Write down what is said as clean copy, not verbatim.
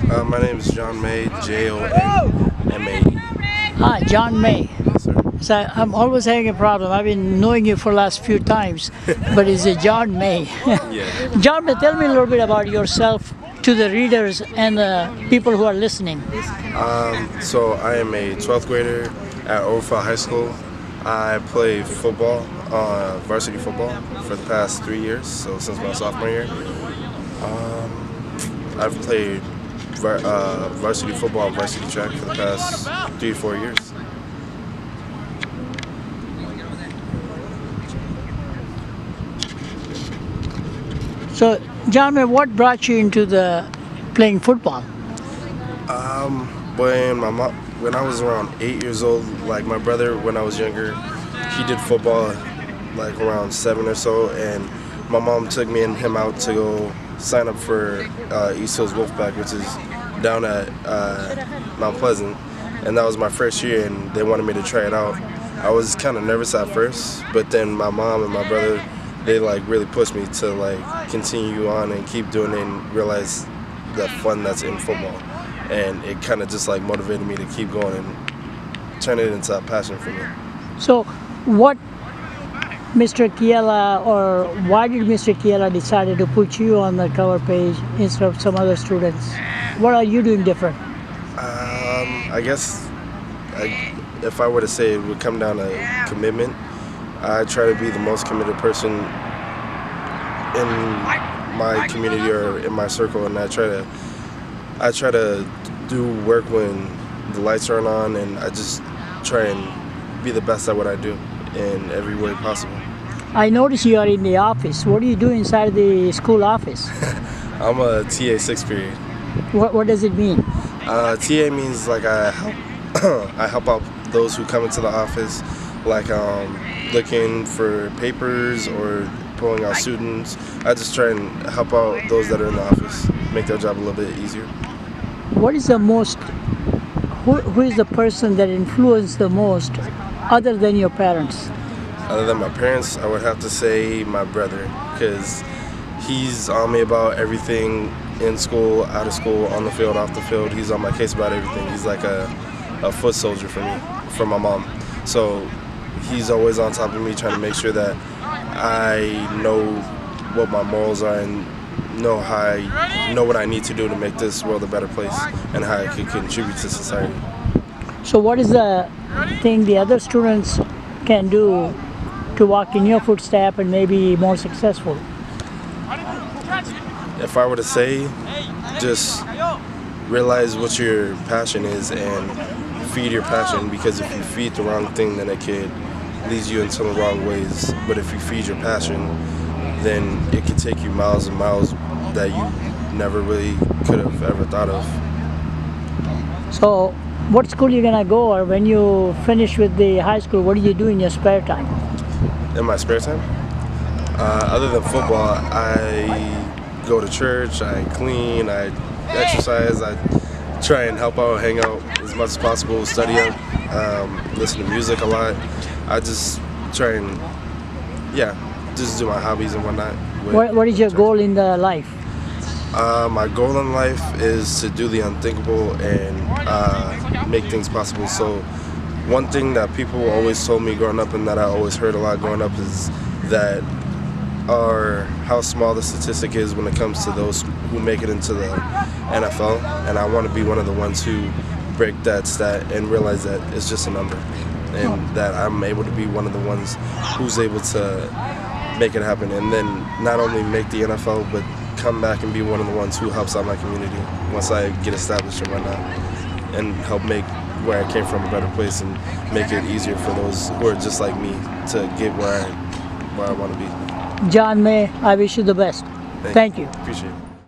My name is Jonmae, Jonmae. Hi, Jonmae. Yes, sir. So I'm always having a problem. I've been knowing you for the last few times, but it's a Jonmae. Yeah. Jonmae, tell me a little bit about yourself to the readers and the people who are listening. So I am a 12th grader at Overfelt High School. I play football, varsity football, for the past 3 years, so since my sophomore year. I've played varsity football and varsity track for the past 3 to 4 years. So, Jonmae, what brought you into the playing football? When I was around 8 years old, like my brother, when I was younger, he did football like around 7 or so, and my mom took me and him out to go sign up for East Hills Wolfpack, which is down at Mount Pleasant, and that was my first year, and they wanted me to try it out. I was kind of nervous at first, but then my mom and my brother, they like really pushed me to like continue on and keep doing it and realize the fun that's in football, and it kind of just like motivated me to keep going and turn it into a passion for me. So, what Mr. Kiela, or why did Mr. Kiela decided to put you on the cover page instead of some other students? What are you doing different? I guess if I were to say, it would come down to commitment. I try to be the most committed person in my community or in my circle, and I try to do work when the lights aren't on, and I just try and be the best at what I do in every way possible. I notice you are in the office. What do you do inside the school office? I'm a TA 6th period. What does it mean? TA means like I help I help out those who come into the office, like looking for papers or pulling out students. I just try and help out those that are in the office, make their job a little bit easier. What is the most, who is the person that influenced the most other than your parents? Other than my parents, I would have to say my brother, because he's on me about everything in school, out of school, on the field, off the field. He's on my case about everything. He's like a foot soldier for me, for my mom. So he's always on top of me, trying to make sure that I know what my morals are and know what I need to do to make this world a better place and how I can contribute to society. So what is the thing the other students can do to walk in your footsteps and maybe more successful? If I were to say, just realize what your passion is and feed your passion, because if you feed the wrong thing, then it could lead you into the wrong ways. But if you feed your passion, then it could take you miles and miles that you never really could have ever thought of. So what school are you gonna go, or when you finish with the high school, what do you do in your spare time? In my spare time, other than football, I go to church, I clean, I exercise, I try and help out, hang out as much as possible, study up, listen to music a lot. I just try and, just do my hobbies and whatnot. What is your goal in the life? My goal in life is to do the unthinkable and make things possible. So one thing that people always told me growing up, and that I always heard a lot growing up, is that how small the statistic is when it comes to those who make it into the NFL, and I want to be one of the ones who break that stat and realize that it's just a number, and that I'm able to be one of the ones who's able to make it happen, and then not only make the NFL, but come back and be one of the ones who helps out my community once I get established and whatnot, and help make where I came from a better place and make it easier for those who are just like me to get where I want to be. Jonmae, I wish you the best. Thank you. Appreciate it.